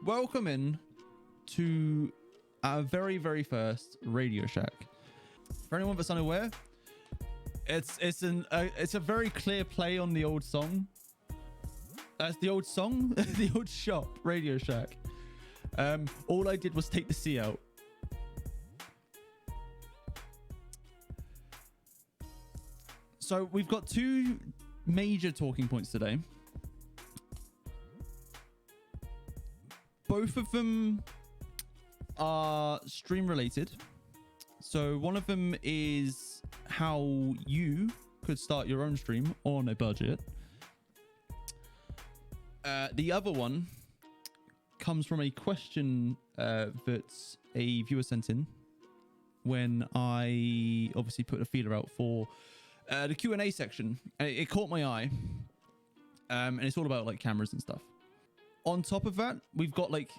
welcome in to our very, very first Radio Shack. For anyone that's unaware, it's a very clear play on the old song. That's the old song, the old shop, Radio Shack. All I did was take the C out. So we've got two major talking points today. Both of them are stream related. So one of them is how you could start your own stream on a budget. The other one comes from a question that a viewer sent in when I obviously put a feeler out for the Q&A section. And it caught my eye. And it's all about like cameras and stuff. On top of that, we've got like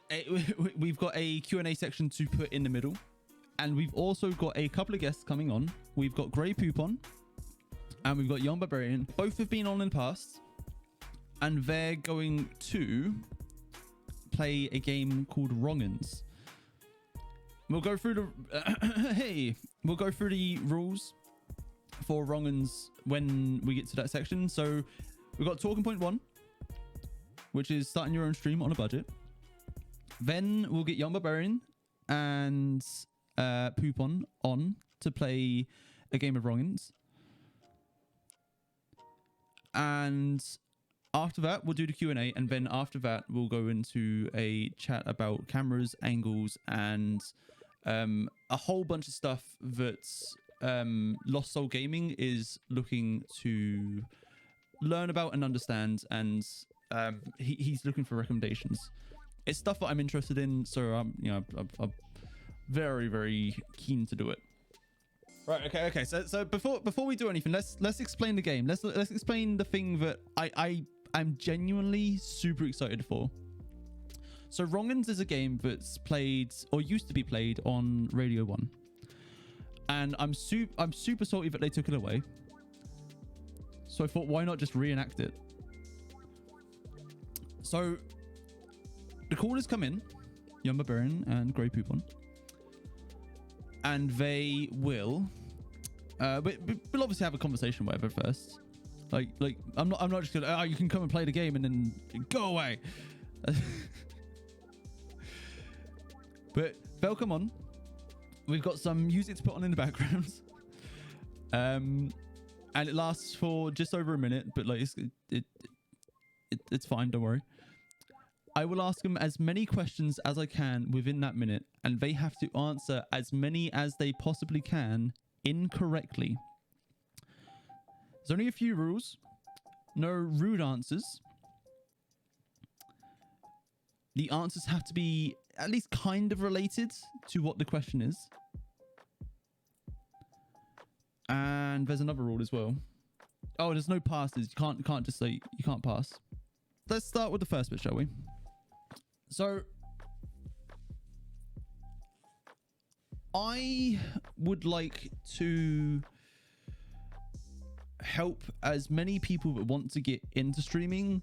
a Q&A section to put in the middle. And we've also got a couple of guests coming on. We've got Grey Poop on. And we've got Young Barbarian. Both have been on in the past. And they're going to play a game called Wronguns. We'll go through the we'll go through the rules for Wronguns when we get to that section. So we've got talking point 1, which is starting your own stream on a budget. Then we'll get Young Barbarian and Poop on to play a game of Wronguns. And after that, we'll do the Q&A. And then after that, we'll go into a chat about cameras, angles, and a whole bunch of stuff that Lost Soul Gaming is looking to learn about and understand. And he's looking for recommendations. It's stuff that I'm interested in, so I'm very, very keen to do it. Right. Okay. So before we do anything, let's explain the game. Let's explain the thing that I'm genuinely super excited for. So Wronguns is a game that's played or used to be played on Radio 1, and I'm super salty that they took it away. So I thought, why not just reenact it? So the callers come in, Young Barbarian and Grey Poupon, and they will we'll obviously have a conversation whatever first. Like I'm not just gonna, you can come and play the game and then go away. But they'll come on. We've got some music to put on in the background. And it lasts for just over a minute, but like it's fine, don't worry. I will ask them as many questions as I can within that minute, and they have to answer as many as they possibly can incorrectly. There's only a few rules. No rude answers. The answers have to be at least kind of related to what the question is. And there's another rule as well. Oh, there's no passes. You can't just say you can't pass. Let's start with the first bit, shall we? So I would like to help as many people that want to get into streaming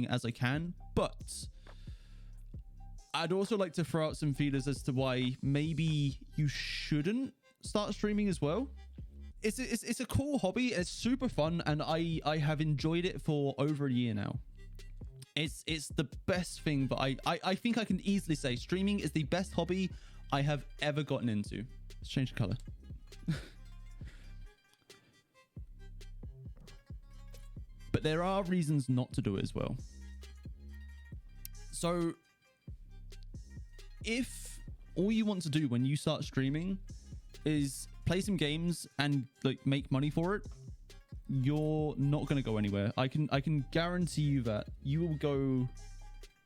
as I can, but I'd also like to throw out some feelers as to why maybe you shouldn't start streaming as well. It's a cool hobby. It's super fun, and I have enjoyed it for over a year now. It's the best thing, but I think I can easily say streaming is the best hobby I have ever gotten into. Let's change the color. But there are reasons not to do it as well. So if all you want to do when you start streaming is play some games and like make money for it, you're not going to go anywhere. I can guarantee you that you will go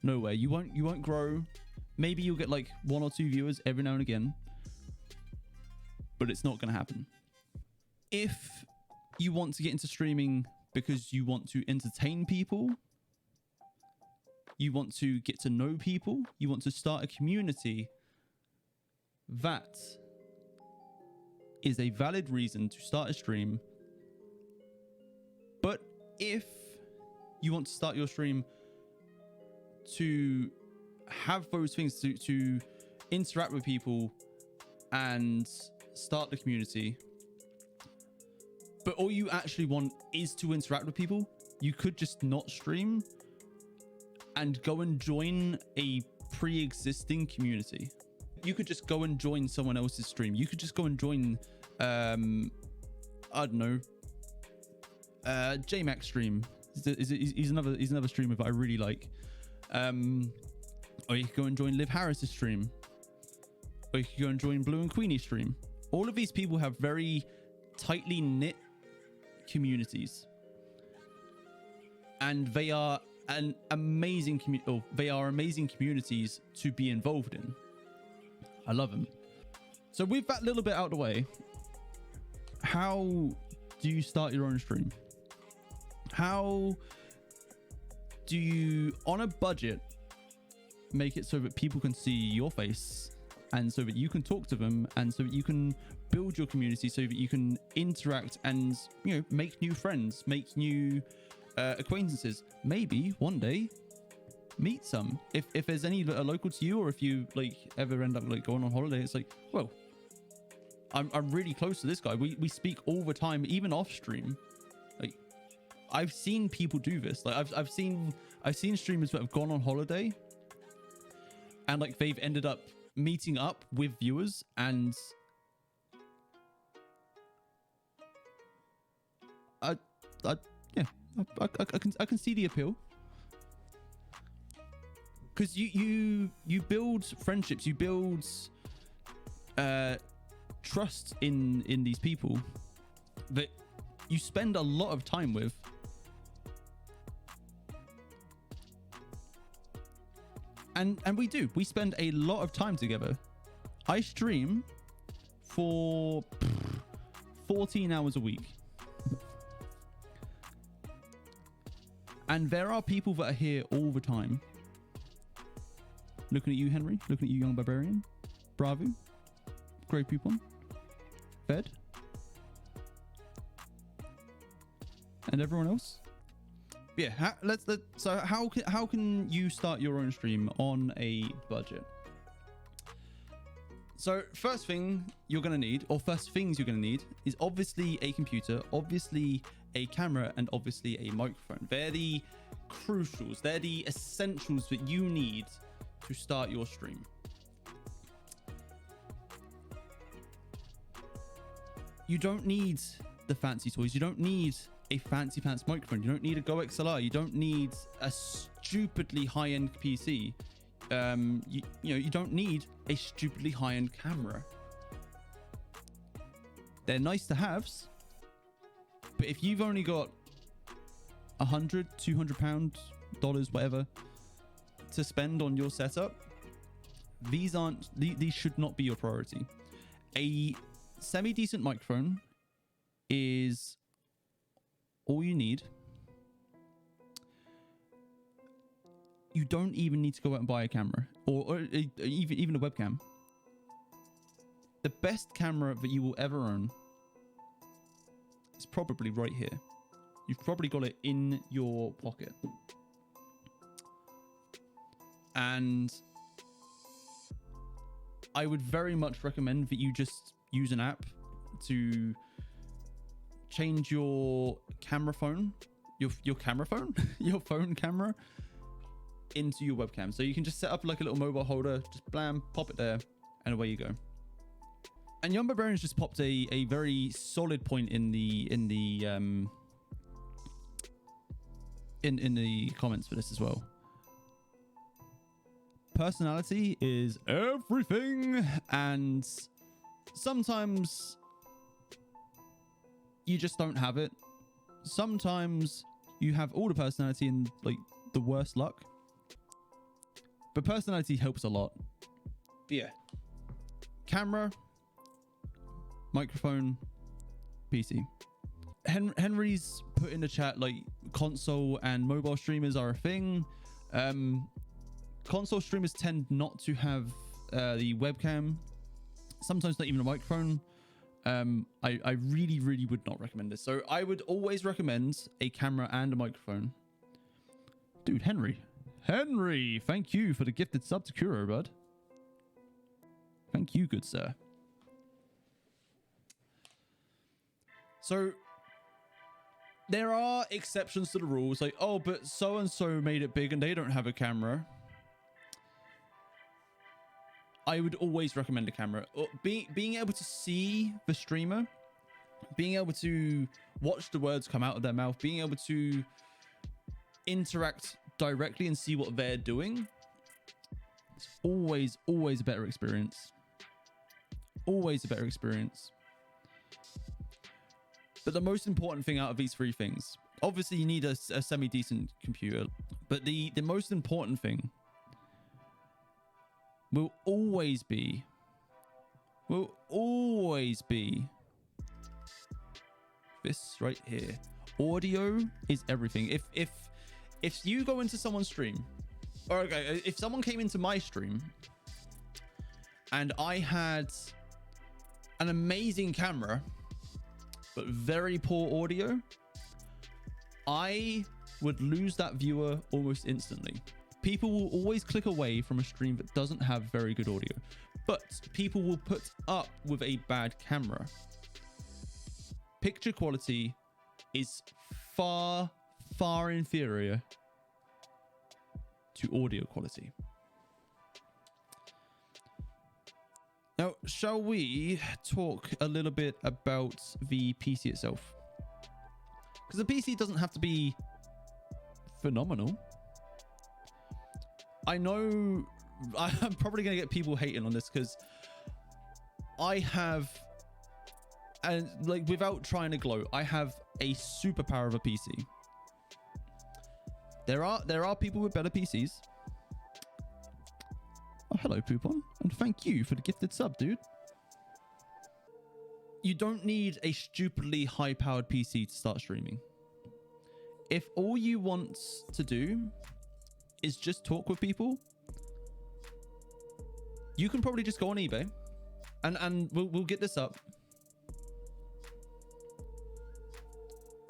nowhere. You won't grow. Maybe you'll get like 1 or 2 viewers every now and again, but it's not going to happen. If you want to get into streaming because you want to entertain people, you want to get to know people, you want to start a community, that is a valid reason to start a stream. But if you want to start your stream to have those things to interact with people and start the community, but all you actually want is to interact with people, you could just not stream and go and join a pre-existing community. You could just go and join someone else's stream. You could just go and join I don't know, JMax stream. He's another streamer that I really like. Or you could go and join Liv Harris's stream, or you could go and join Blue and Queenie's stream. All of these people have very tightly knit communities, and they are an amazing amazing communities to be involved in. I love them. So with that little bit out of the way, how do you start your own stream? How do you, on a budget, make it so that people can see your face, and so that you can talk to them, and so that you can build your community, so that you can interact and, you know, make new friends, make new acquaintances, maybe one day meet some, if there's any that are local to you, or if you like ever end up like going on holiday, it's like, well, I'm really close to this guy. We speak all the time, even off stream. Like, I've seen people do this. Like I've seen streamers that have gone on holiday and like they've ended up meeting up with viewers, and I can see the appeal, because you build friendships, you build trust in these people that you spend a lot of time with. And we spend a lot of time together. I stream for 14 hours a week. And there are people that are here all the time. Looking at you, Henry. Looking at you, Young Barbarian. Bravo. Great people. Fed. And everyone else. Yeah, so how can you start your own stream on a budget? So first thing you're going to need, or first things you're going to need, is obviously a computer, obviously a camera, and obviously a microphone. They're the crucials, they're the essentials that you need to start your stream. You don't need the fancy toys, you don't need a fancy pants microphone, you don't need a Go XLR, you don't need a stupidly high-end PC, you don't need a stupidly high-end camera. They're nice to haves, but if you've only got £100, £200, whatever to spend on your setup, these should not be your priority. A semi-decent microphone is all you need. You don't even need to go out and buy a camera, or even a webcam. The best camera that you will ever own is probably right here. You've probably got it in your pocket. And I would very much recommend that you just use an app to change your camera phone, your camera phone, your phone camera into your webcam. So you can just set up like a little mobile holder, just blam, pop it there, and away you go. And Young Barbarians just popped a very solid point in the comments for this as well. Personality is everything, and sometimes you just don't have it. Sometimes you have all the personality and like the worst luck, but personality helps a lot. But yeah, camera, microphone, PC. Henry's put in the chat like console and mobile streamers are a thing. Console streamers tend not to have the webcam, sometimes not even a microphone. I really would not recommend this. So I would always recommend a camera and a microphone. Dude, Henry, Henry, thank you for the gifted sub to Kuro, bud. Thank you, good sir. So there are exceptions to the rules, like, oh, but so and so made it big and they don't have a camera. I would always recommend a camera. Being able to see the streamer, being able to watch the words come out of their mouth, being able to interact directly and see what they're doing, it's always a better experience. Always a better experience. But the most important thing out of these three things, obviously you need a semi-decent computer, but the most important thing will always be this right here. Audio is everything. If you go into someone's stream, or okay, if someone came into my stream and I had an amazing camera but very poor audio, I would lose that viewer almost instantly. People will always click away from a stream that doesn't have very good audio, but people will put up with a bad camera. Picture quality is far inferior to audio quality. Now, shall we talk a little bit about the PC itself? Because the PC doesn't have to be phenomenal. I know I'm probably going to get people hating on this because I have, and like without trying to gloat, I have a superpower of a PC. There are people with better PCs. Oh, hello, Poupon. And thank you for the gifted sub, dude. You don't need a stupidly high-powered PC to start streaming. If all you want to do is just talk with people, you can probably just go on eBay and we'll get this up.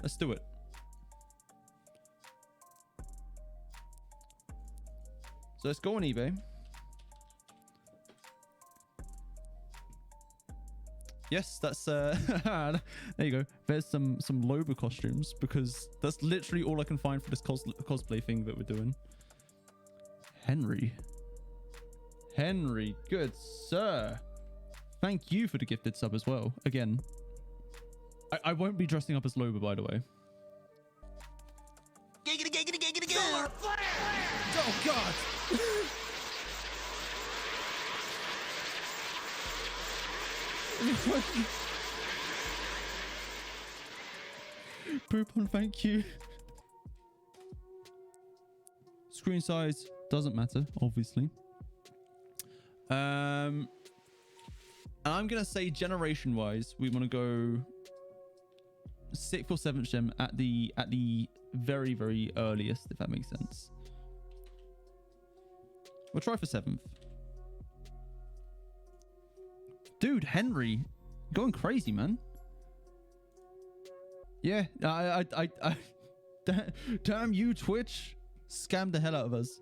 Let's do it. So let's go on eBay. Yes, that's there you go. There's some Loba costumes because that's literally all I can find for this cosplay thing that we're doing. Henry, good sir. Thank you for the gifted sub as well. Again, I won't be dressing up as Loba, by the way. Oh God. Poupon, thank you. Screen size doesn't matter, obviously. And I'm gonna say generation wise, we want to go 6th or 7th gem at the very earliest, if that makes sense. We'll try for 7th. Dude, Henry, going crazy, man. Yeah, I damn you, Twitch, scammed the hell out of us.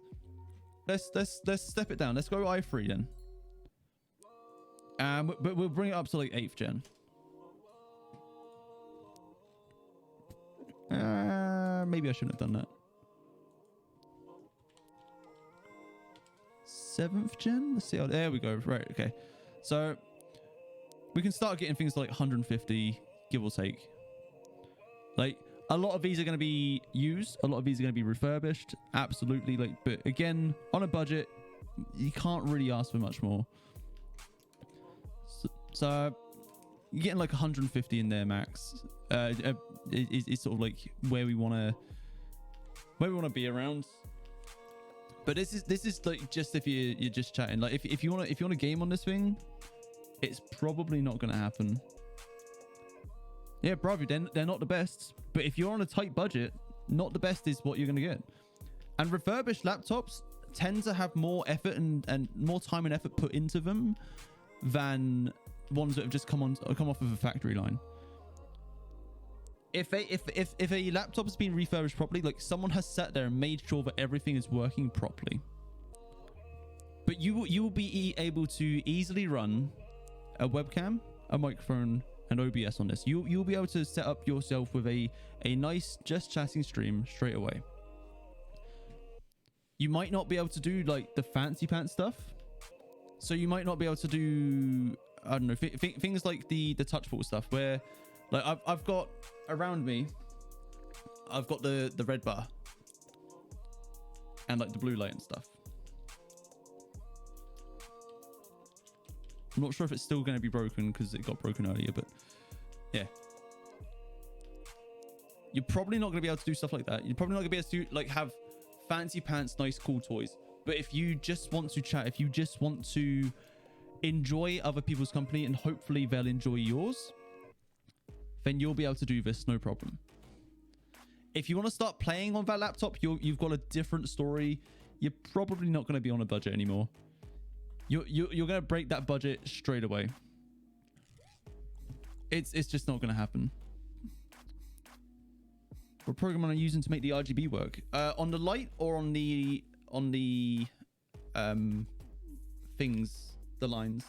Let's step it down. Let's go i3 then. But we'll bring it up to like 8th gen. Maybe I shouldn't have done that. 7th gen. Let's see. There we go. Right. Okay. So we can start getting things like 150, give or take. Like a lot of these are going to be used. A lot of these are going to be refurbished. Absolutely. Like, but again, on a budget, you can't really ask for much more. So you're getting like 150 in there max. It's sort of like where we want to be around. But this is like just if you're just chatting. Like if you want to game on this thing, it's probably not going to happen. Yeah, bravo, they're not the best. But if you're on a tight budget, not the best is what you're going to get. And refurbished laptops tend to have more effort and more time and effort put into them than ones that have just come off of a factory line. if a laptop has been refurbished properly, like someone has sat there and made sure that everything is working properly, but you will be able to easily run a webcam, a microphone, and OBS on this. You'll be able to set up yourself with a nice just chatting stream straight away. You might not be able to do like the fancy pants stuff, so you might not be able to do, I don't know, things like the touch portal stuff, where like I've got around me, I've got the red bar and like the blue light and stuff. I'm not sure if it's still going to be broken because it got broken earlier, but yeah. You're probably not going to be able to do stuff like that. You're probably not going to be able to like have fancy pants, nice, cool toys. But if you just want to chat, if you just want to enjoy other people's company and hopefully they'll enjoy yours, then you'll be able to do this, no problem. If you want to start playing on that laptop, you've got a different story. You're probably not going to be on a budget anymore. You're going to break that budget straight away. It's just not going to happen. What program am I using to make the RGB work? On the light or on the things, the lines?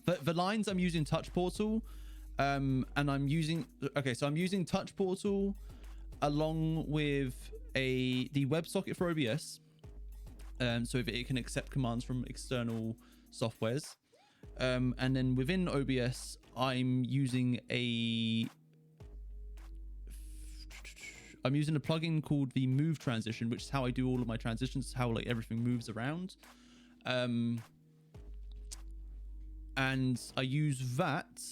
The lines I'm using Touch Portal, and I'm using Touch Portal along with the WebSocket for OBS. So if it can accept commands from external softwares, and then within OBS I'm using a plugin called the Move Transition, which is how I do all of my transitions, how like everything moves around, and I use that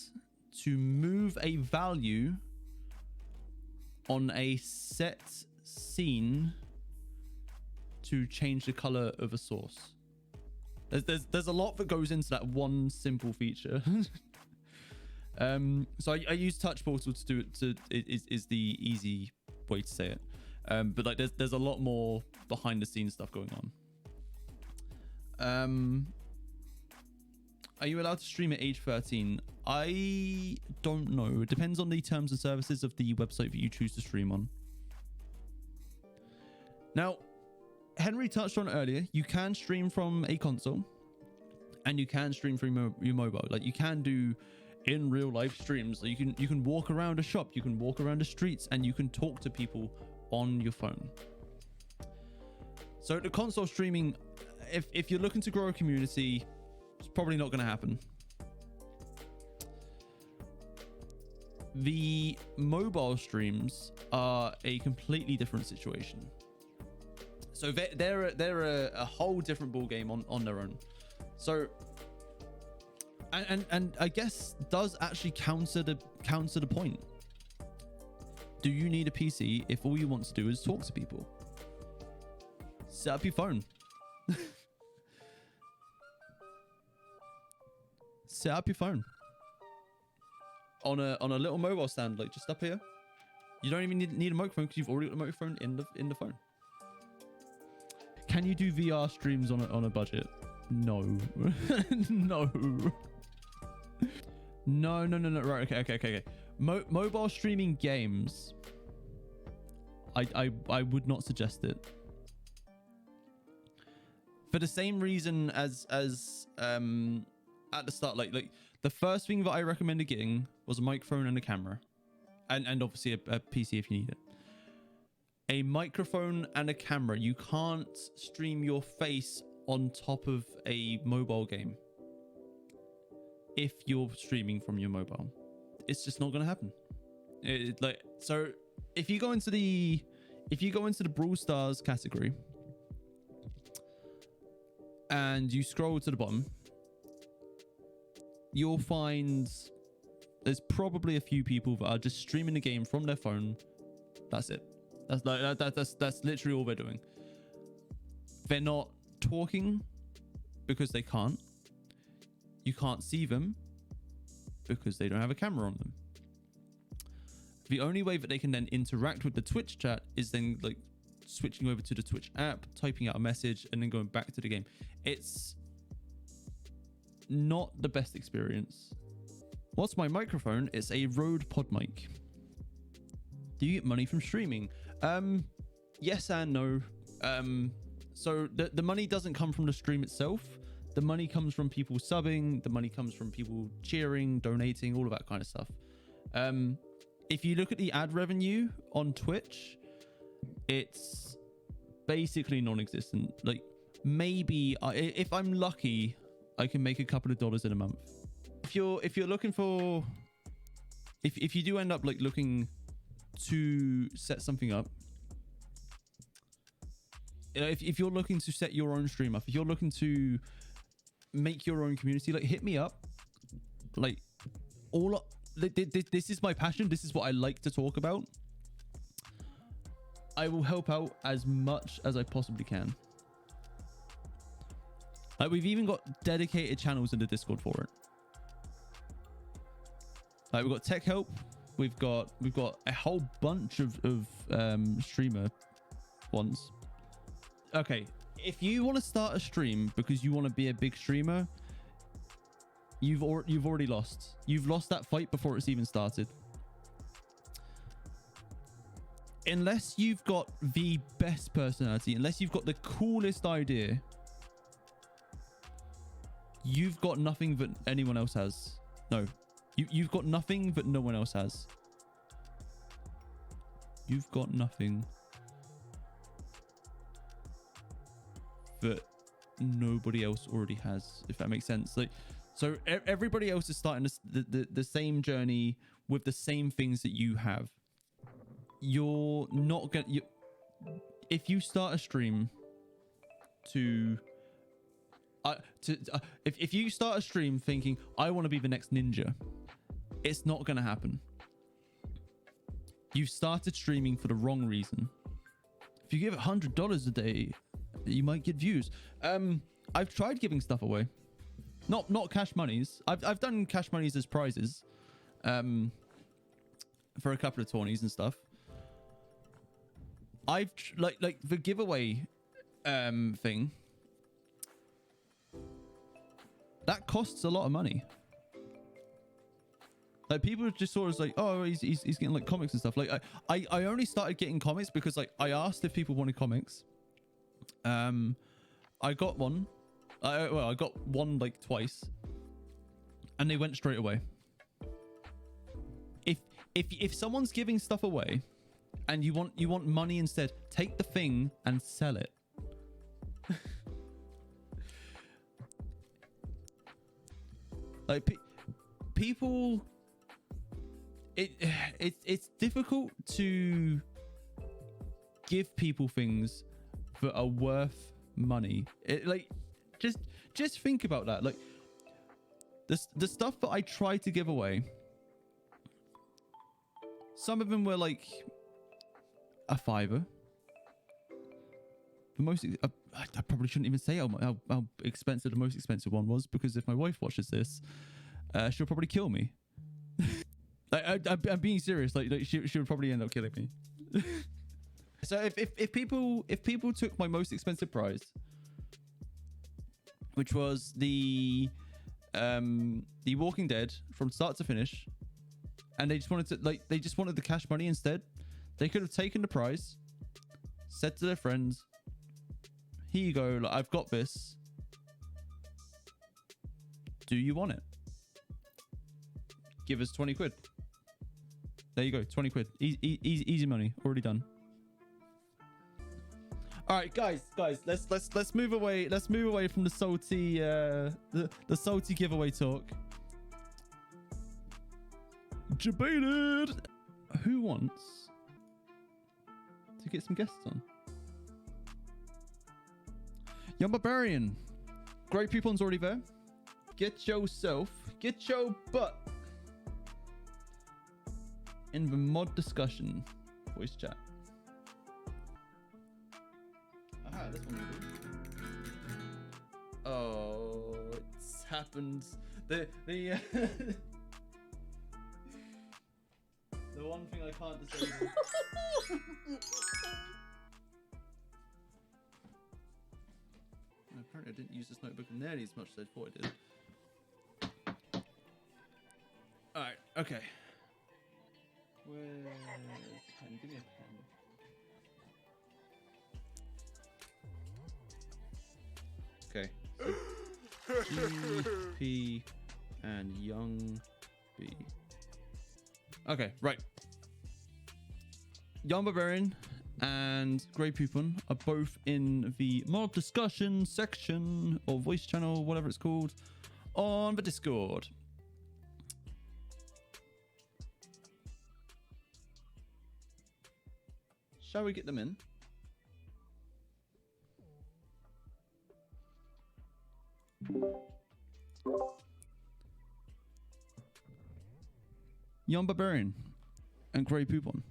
to move a value on a set scene to change the color of a source. There's a lot that goes into that one simple feature. So I use Touch Portal to do it. Is the easy way to say it. But like there's a lot more behind the scenes stuff going on. Are you allowed to stream at age 13? I don't know. It depends on the terms and services of the website that you choose to stream on. Now, Henry touched on earlier, you can stream from a console and you can stream from your mobile. Like you can do in real life streams. You can walk around a shop, you can walk around the streets, and you can talk to people on your phone. So the console streaming, if you're looking to grow a community, it's probably not going to happen. The mobile streams are a completely different situation. So they're a whole different ball game on their own. So and I guess does actually counter the point. Do you need a PC if all you want to do is talk to people? Set up your phone. Set up your phone on a little mobile stand, like just up here. You don't even need a microphone because you've already got a microphone in the phone. Can you do VR streams on a budget? No. No. No. Right. Okay. Mobile streaming games. I would not suggest it. For the same reason as at the start, like the first thing that I recommended getting was a microphone and a camera, and obviously a PC if you need it. A microphone and a camera. You can't stream your face on top of a mobile game if you're streaming from your mobile. It's just not going to happen. So if you go into the Brawl Stars category and you scroll to the bottom, you'll find there's probably a few people that are just streaming the game from their phone. That's it. That's literally all they're doing. They're not talking because they can't. You can't see them because they don't have a camera on them. The only way that they can then interact with the Twitch chat is then like switching over to the Twitch app, typing out a message, and then going back to the game. It's not the best experience. What's my microphone? It's a Rode Pod mic. Do you get money from streaming? Yes and no. So the money doesn't come from the stream itself. The money comes from people subbing. The money comes from people cheering, donating, all of that kind of stuff. If you look at the ad revenue on Twitch, it's basically non-existent. Like, maybe if I'm lucky, I can make a couple of dollars in a month. If you're looking for, if you do end up like looking to set something up, you know, if you're looking to set your own stream up, if you're looking to make your own community, like, hit me up. Like, this is my passion. This is what I like to talk about. I will help out as much as I possibly can. Like, we've even got dedicated channels in the Discord for it. Like, we've got tech help. We've got a whole bunch of streamer ones. Okay, if you want to start a stream because you want to be a big streamer, you've already lost. You've lost that fight before it's even started. Unless you've got the best personality, unless you've got the coolest idea, you've got nothing that anyone else has. No, you've got nothing that no one else has. You've got nothing that nobody else already has, if that makes sense. Like, so everybody else is starting the same journey with the same things that you have. You're not gonna, if you start a stream if you start a stream thinking I want to be the next ninja, it's not gonna happen. You started streaming for the wrong reason. If you give $100 a day, you might get views. I've tried giving stuff away, not cash monies. I've done cash monies as prizes, for a couple of tourneys and stuff. I've like the giveaway thing that costs a lot of money. Like, people are just sort of like, oh, he's getting like comics and stuff. Like, I only started getting comics because, like, I asked if people wanted comics. I got one. I got one like twice, and they went straight away. If someone's giving stuff away, and you want money instead, take the thing and sell it. Like, people, it's difficult to give people things that are worth money. Like, just think about that. Like, the stuff that I tried to give away, some of them were like a $5. The most, I probably shouldn't even say how expensive the most expensive one was, because if my wife watches this, she'll probably kill me. I'm being serious. Like she would probably end up killing me. So if people took my most expensive prize, which was the Walking Dead from start to finish, and they just wanted the cash money instead, they could have taken the prize, said to their friends, here you go, like, I've got this, do you want it? Give us 20 quid. There you go, 20 quid. Easy money, already done. All right, guys, let's move away. Let's move away from the salty the salty giveaway talk. Debated. Who wants to get some guests on? Young Barbarian. Great Poupon's already there. Get your butt in the mod discussion voice chat. Aha, this one will do. Oh, it's happened. The one thing I can't disable. Apparently I didn't use this notebook nearly as much as I thought I did. Alright, okay. Where's pen. Give me a pen. Okay. G, P, and Young B. Okay, right. Young Barbarian and Grey Poupon are both in the mod discussion section or voice channel, whatever it's called, on the Discord. Shall we get them in? Young Barbarian and Grey Poupon.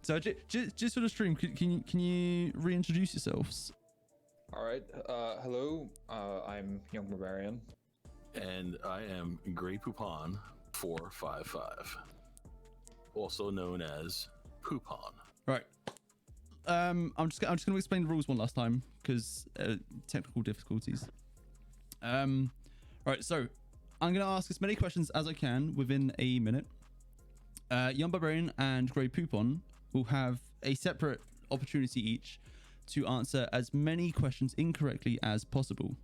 So just for the stream, can you reintroduce yourselves? All right. Hello. I'm Young Barbarian. And I am Grey Poupon 455, also known as Poupon. Right. I'm just going to explain the rules one last time because technical difficulties. Right. So I'm going to ask as many questions as I can within a minute. Young Barbarian and Grey Poupon will have a separate opportunity each to answer as many questions incorrectly as possible.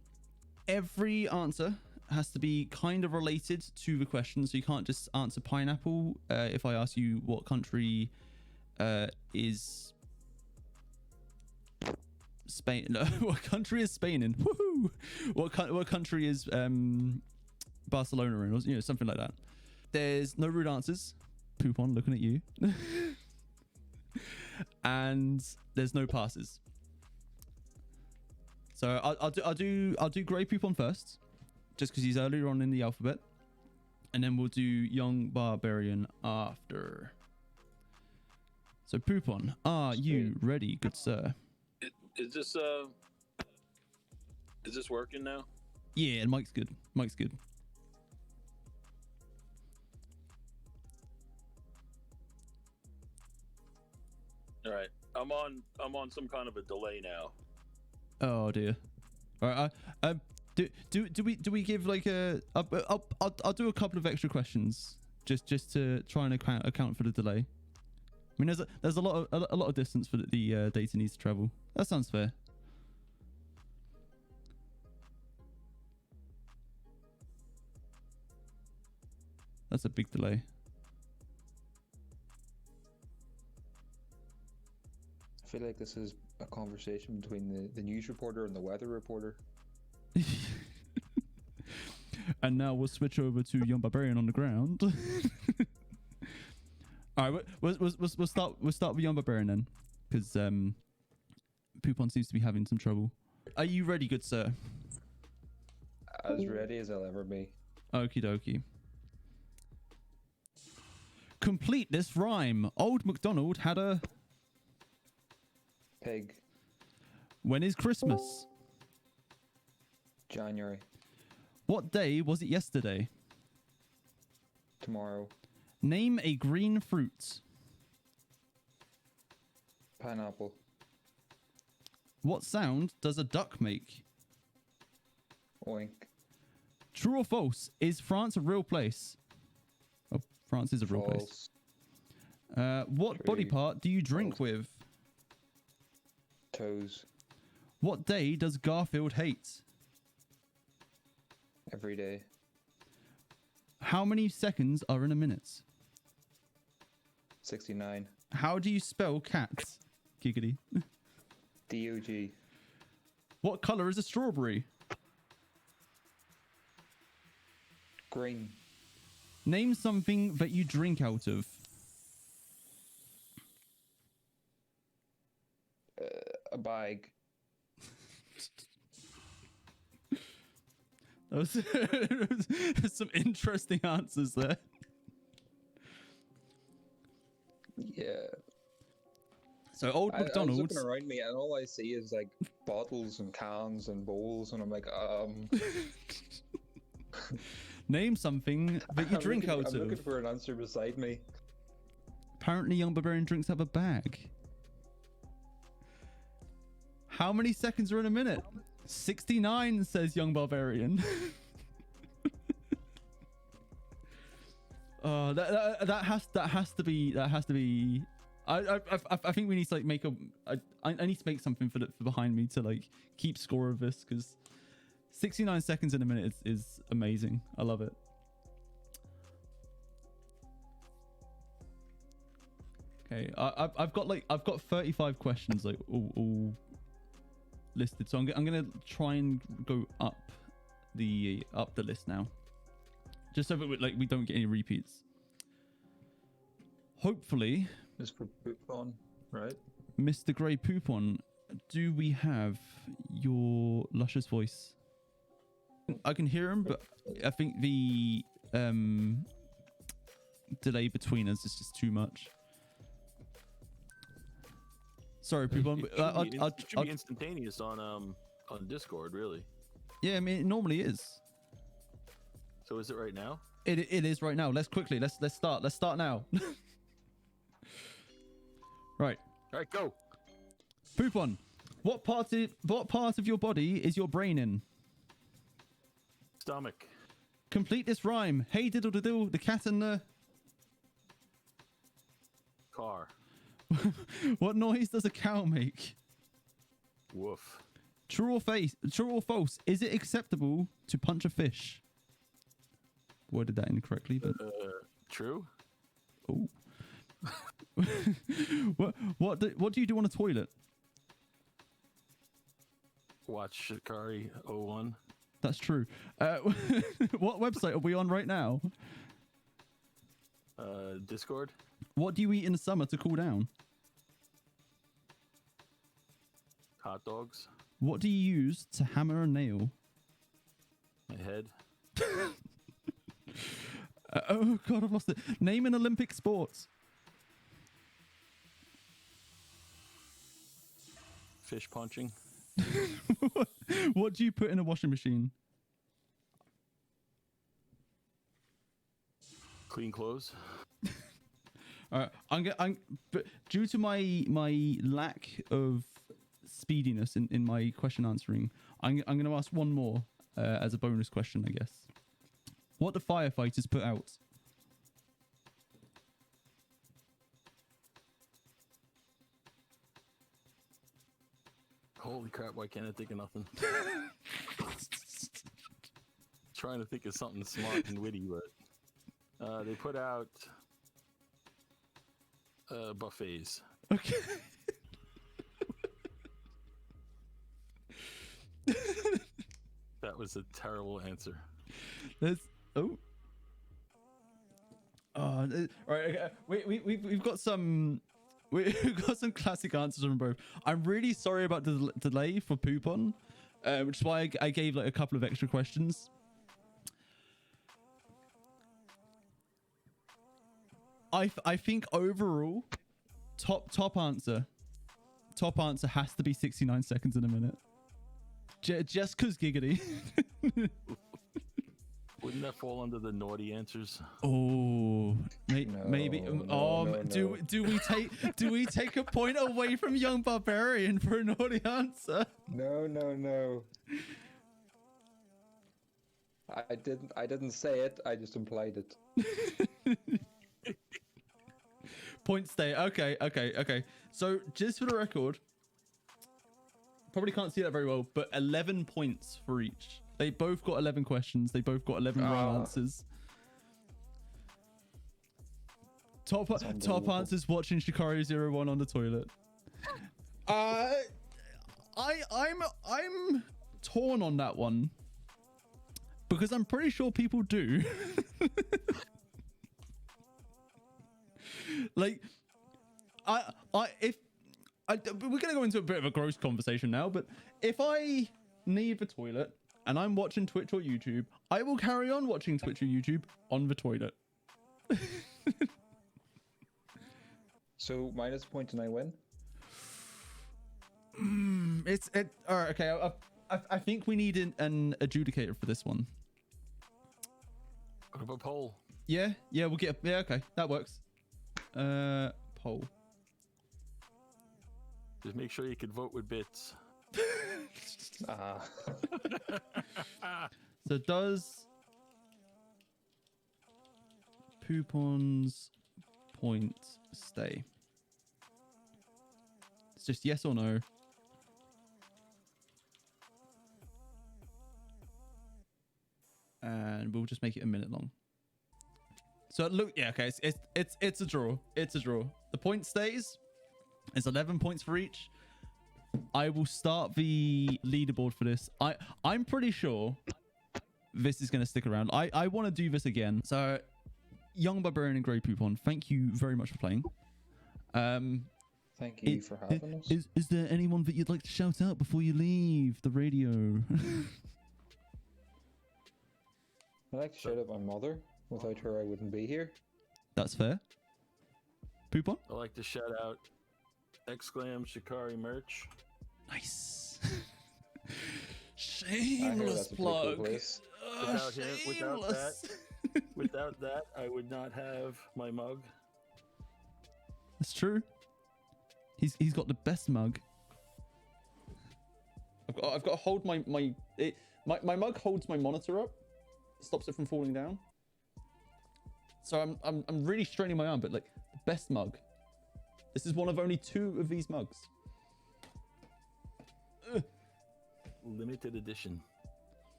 Every answer has to be kind of related to the question, so you can't just answer pineapple. If I ask you what country is Spain, no, what country is Spain in? Woohoo! What country is Barcelona in, or something like that. There's no rude answers. Poupon, looking at you. And there's no passes. So I'll do Grey Poupon first, just because he's earlier on in the alphabet, and then we'll do Young Barbarian after. So Poupon, are you ready, good sir? Is this working now? Yeah, and Mike's good. Mike's good. All right, I'm on some kind of a delay now. Oh dear. All right. Do we give like I'll do a couple of extra questions just to try and account for the delay. I mean, there's a lot of distance for the data needs to travel. That sounds fair. That's a big delay. I feel like this is a conversation between the news reporter and the weather reporter. And now we'll switch over to Young Barbarian on the ground. All right, we'll start with Young Barbarian then, because Poupon seems to be having some trouble. Are you ready, good sir? As ready as I'll ever be. Okie dokie. Complete this rhyme. Old MacDonald had a Pig. When is Christmas? January. What day was it yesterday? Tomorrow. Name a green fruit. Pineapple. What sound does a duck make? Oink. True or false? Is France a real place? Oh, France is a real place. What True. body part do you drink False. with? Toes. What day does Garfield hate? Every day. How many seconds are in a minute? 69. How do you spell cat? Giggity. DOG. What color is a strawberry? Green. Name something that you drink out of. A bag. Those some interesting answers there. Yeah. So old I was McDonald's. looking around me and all I see is like bottles and cans and bowls and I'm like, Name something that you drink out I'm looking of. for an answer beside me. Apparently, Young Barbarian drinks out of a bag. How many seconds are in a minute? 69, says Young Barbarian. Oh, that has to be. I think we need to like make a. I need to make something for behind me to like keep score of this, because 69 seconds in a minute is amazing. I love it. Okay, I've got 35 questions like all listed, so I'm gonna try and go up the list now, just so that we don't get any repeats. Hopefully, Mr. Poupon, right? Mr. Grey Poupon, do we have your luscious voice? I can hear him, but I think the delay between us is just too much. Sorry, Poupon. It should be instantaneous on Discord, really. Yeah, I mean, it normally is. So is it right now? It is right now. Let's start. Let's start now. Right. All right, go. Poupon, what part of your body is your brain in? Stomach. Complete this rhyme. Hey diddle diddle, the cat and the... Car. What noise does a cow make? Woof. True or false? Is it acceptable to punch a fish? Worded that incorrectly, but... True. Oh. What do you do on a toilet? Watch Shikari 01. That's true. What website are we on right now? Discord. What do you eat in the summer to cool down? Hot dogs. What do you use to hammer a nail? My head. Oh god, I've lost it. Name an Olympic sport. Fish punching. What do you put in a washing machine? Clean clothes. All right, but due to my lack of speediness in my question answering, I'm going to ask one more as a bonus question, I guess. What do firefighters put out? Holy crap, why can't I think of nothing? Trying to think of something smart and witty, but they put out buffets. Okay. That was a terrible answer. That's all right. Okay. We've got some. We've got some classic answers from both. I'm really sorry about the delay for Poupon, which is why I gave like a couple of extra questions. I think overall, top answer has to be 69 seconds in a minute. Just cause giggity. Wouldn't that fall under the naughty answers? Oh, maybe. Do we take a point away from Young Barbarian for a naughty answer? No. I didn't say it. I just implied it. Point stay. Okay. So just for the record, probably can't see that very well, but 11 points for each. They both got 11 questions. They both got 11 wrong answers. Top answers watching Shikari 01 on the toilet. I'm torn on that one because I'm pretty sure people do. Like, we're gonna go into a bit of a gross conversation now, but if I need the toilet and I'm watching Twitch or YouTube, I will carry on watching Twitch or YouTube on the toilet. So minus point and I win. All right. Okay. I think we need an adjudicator for this one. What about a poll? Yeah. We'll get. Yeah. Okay. That works. Poll. Just make sure you can vote with bits. So does Poupon's point stay? It's just yes or no. And we'll just make it a minute long. So look, yeah, okay, it's a draw. It's a draw. The point stays. It's 11 points for each. I will start the leaderboard for this. I'm pretty sure this is going to stick around. I want to do this again. So, Young Barbarian and Grey Poupon, thank you very much for playing. Thank you for having us. Is there anyone that you'd like to shout out before you leave the radio? I'd like to shout out my mother. Without her, I wouldn't be here. That's fair. Poupon? I like to shout out Shikari merch. Nice. Shameless plug. Cool place. Without that, I would not have my mug. That's true. He's got the best mug. I've got to hold my mug holds my monitor up, stops it from falling down. So I'm really straining my arm, but like the best mug. This is one of only 2 of these mugs. Ugh. Limited edition.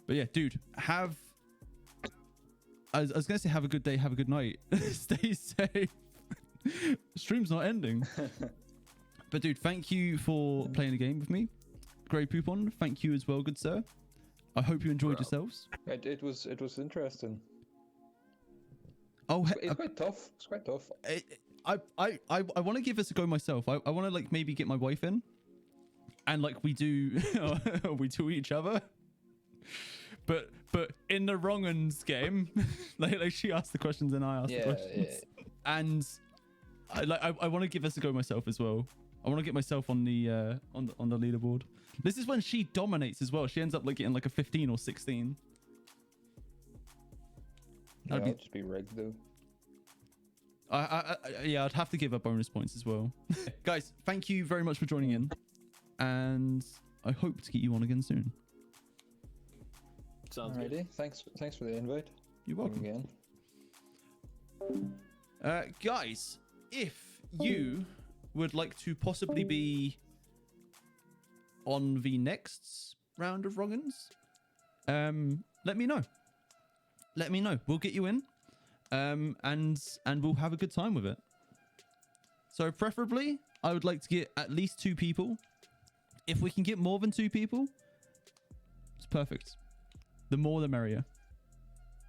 But yeah, dude, I was gonna say have a good day, have a good night. Stay safe. Stream's not ending. But dude, thank you for playing the game with me. Grey Poupon, thank you as well, good sir. I hope you enjoyed yourselves. It was interesting. Oh, it's quite tough. It's quite tough. I want to give this a go myself. I want to like maybe get my wife in, and like we do we do each other. But in the Wronguns game, like she asked the questions and I asked the questions. Yeah. And I want to give this a go myself as well. I want to get myself on the leaderboard. This is when she dominates as well. She ends up like getting like a 15 or 16. Yeah, I'll just be rigged though. Yeah, I'd have to give her bonus points as well. Guys, thank you very much for joining in, and I hope to get you on again soon. Sounds Alrighty. good. Thanks for the invite. You're welcome. Again. Guys, if you would like to possibly be on the next round of Wronguns, let me know. Let me know. We'll get you in. And we'll have a good time with it. So preferably, I would like to get at least 2 people. If we can get more than 2 people, it's perfect. The more the merrier.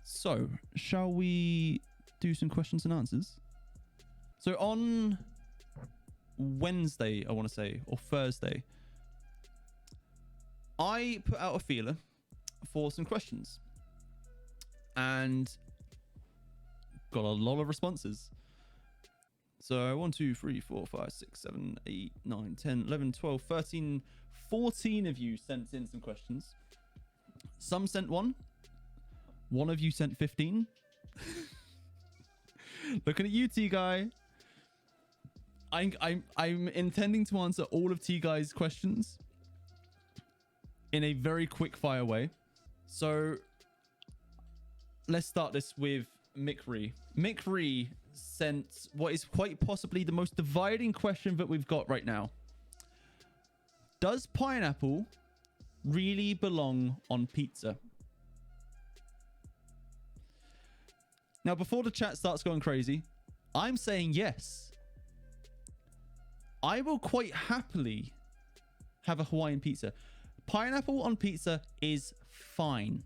So, shall we do some questions and answers? So on Wednesday, I want to say, or Thursday, I put out a feeler for some questions. And got a lot of responses. So 1, 2, 3, 4, 5, 6, 7, 8, 9, 10, 11, 12, 13, 14 of you sent in some questions. Some sent 1. 1 of you sent 15. Looking at you, T-Guy. I'm intending to answer all of T-Guy's questions in a very quick fire way. So let's start this with Mick Ree. Mick Ree sent what is quite possibly the most dividing question that we've got right now. Does pineapple really belong on pizza? Now, before the chat starts going crazy, I'm saying yes. I will quite happily have a Hawaiian pizza. Pineapple on pizza is fine.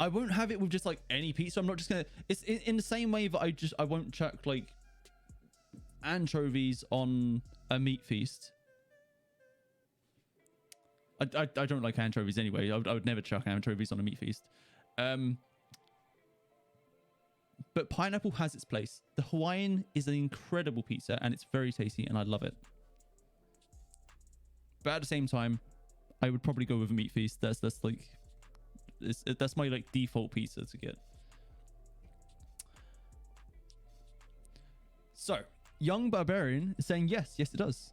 I won't have it with just like any pizza. I'm not just gonna. It's in the same way that I won't chuck like anchovies on a meat feast. I don't like anchovies anyway. I would never chuck anchovies on a meat feast. But pineapple has its place. The Hawaiian is an incredible pizza and it's very tasty and I love it. But at the same time, I would probably go with a meat feast. That's like, that's my like default pizza to get. So, Young Barbarian is saying yes, it does.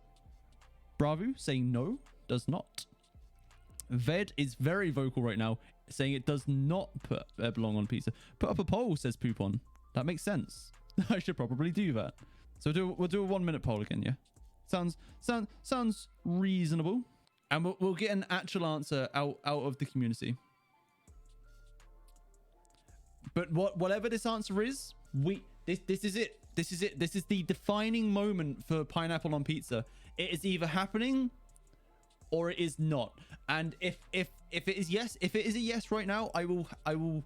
Bravu saying no, does not. Ved is very vocal right now, saying it does not belong on pizza. Put up a poll, says Poupon. That makes sense. I should probably do that. So we'll do a 1 minute poll again, yeah? Sounds reasonable. And we'll get an actual answer out of the community. But whatever this answer is, this is it. This is it. This is the defining moment for pineapple on pizza. It is either happening or it is not. And if it is yes, if it is a yes right now, I will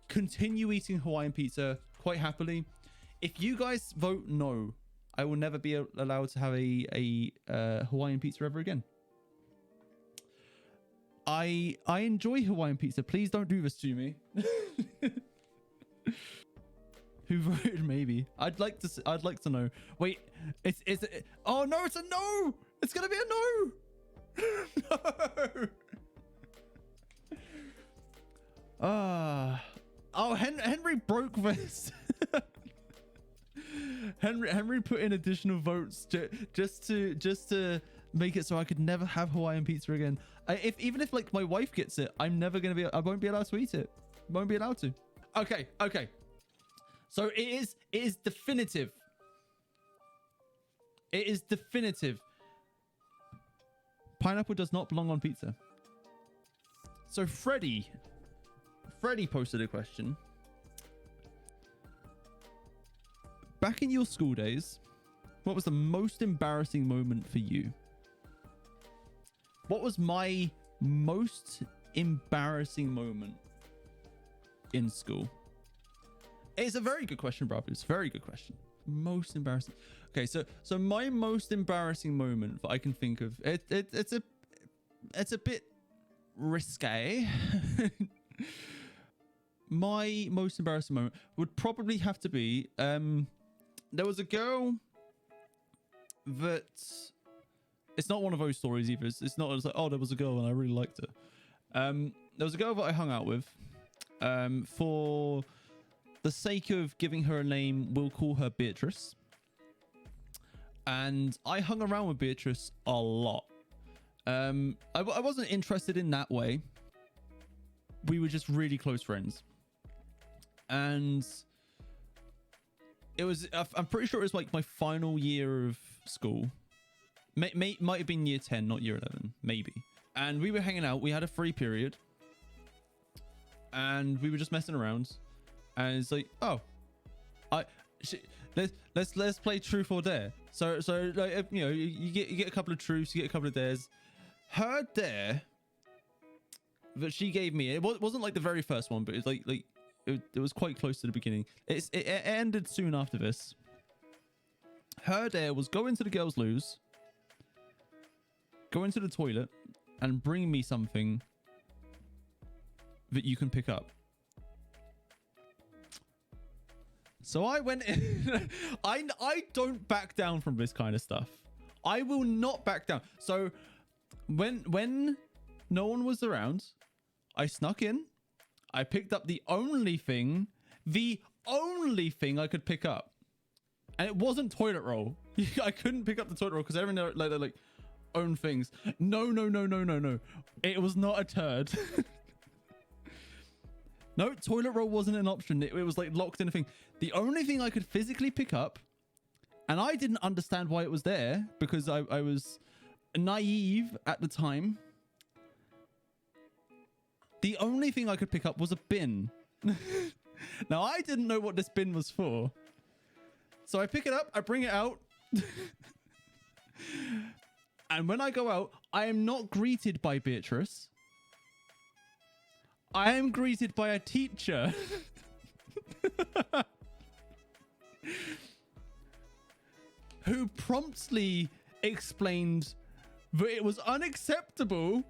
continue eating Hawaiian pizza quite happily. If you guys vote no, I will never be allowed to have a Hawaiian pizza ever again. I enjoy Hawaiian pizza. Please don't do this to me. Who voted maybe? I'd like to know. Wait, is it? Oh no, it's a no. It's gonna be a no. No. Oh, Henry broke this. Henry put in additional votes just to make it so I could never have Hawaiian pizza again. Even if like my wife gets it, I won't be allowed to eat it. Won't be allowed to. Okay. So it is definitive. It is definitive. Pineapple does not belong on pizza. So Freddy posted a question. Back in your school days, what was the most embarrassing moment for you? What was my most embarrassing moment in school? It's a very good question, bro. It's a very good question. Most embarrassing. Okay, so my most embarrassing moment that I can think of, it's a bit risque. My most embarrassing moment would probably have to be there was a girl that, it's not one of those stories either. It's not like, oh, there was a girl and I really liked her. There was a girl that I hung out with. For the sake of giving her a name, we'll call her Beatrice. And I hung around with Beatrice a lot. I wasn't interested in that way. We were just really close friends. And I'm pretty sure it was like my final year of school. Might have been year 10, not year 11, maybe. And we were hanging out. We had a free period. And we were just messing around. And it's like, oh, let's play truth or dare. So like, you know, you get a couple of truths, you get a couple of dares. Her dare that she gave me, it wasn't like the very first one, but it's like it was quite close to the beginning. It ended soon after this. Her dare was go into the girls' loos, go into the toilet, and bring me something that you can pick up. So I went in. I don't back down from this kind of stuff. I will not back down. So when no one was around, I snuck in. I picked up the only thing I could pick up. And it wasn't toilet roll. I couldn't pick up the toilet roll because everyone like own things. No. It was not a turd. No, toilet roll wasn't an option. It was like locked in a thing. The only thing I could physically pick up, and I didn't understand why it was there because I was naive at the time. The only thing I could pick up was a bin. Now, I didn't know what this bin was for. So I pick it up, I bring it out. And when I go out, I am not greeted by Beatrice. I am greeted by a teacher. Who promptly explained that it was unacceptable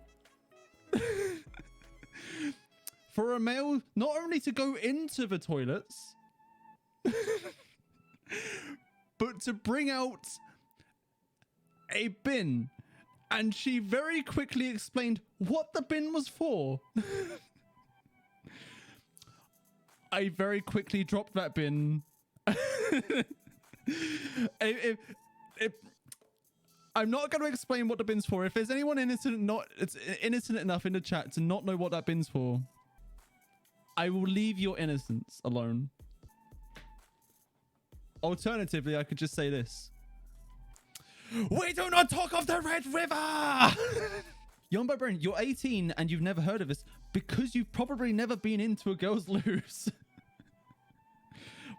for a male not only to go into the toilets, but to bring out a bin. And she very quickly explained what the bin was for. I very quickly dropped that bin. I'm not going to explain what the bin's for. If there's anyone innocent enough in the chat to not know what that bin's for, I will leave your innocence alone. Alternatively, I could just say this. We do not talk of the Red River! Young Barbarian, you're 18 and you've never heard of this because you've probably never been into a girl's loose.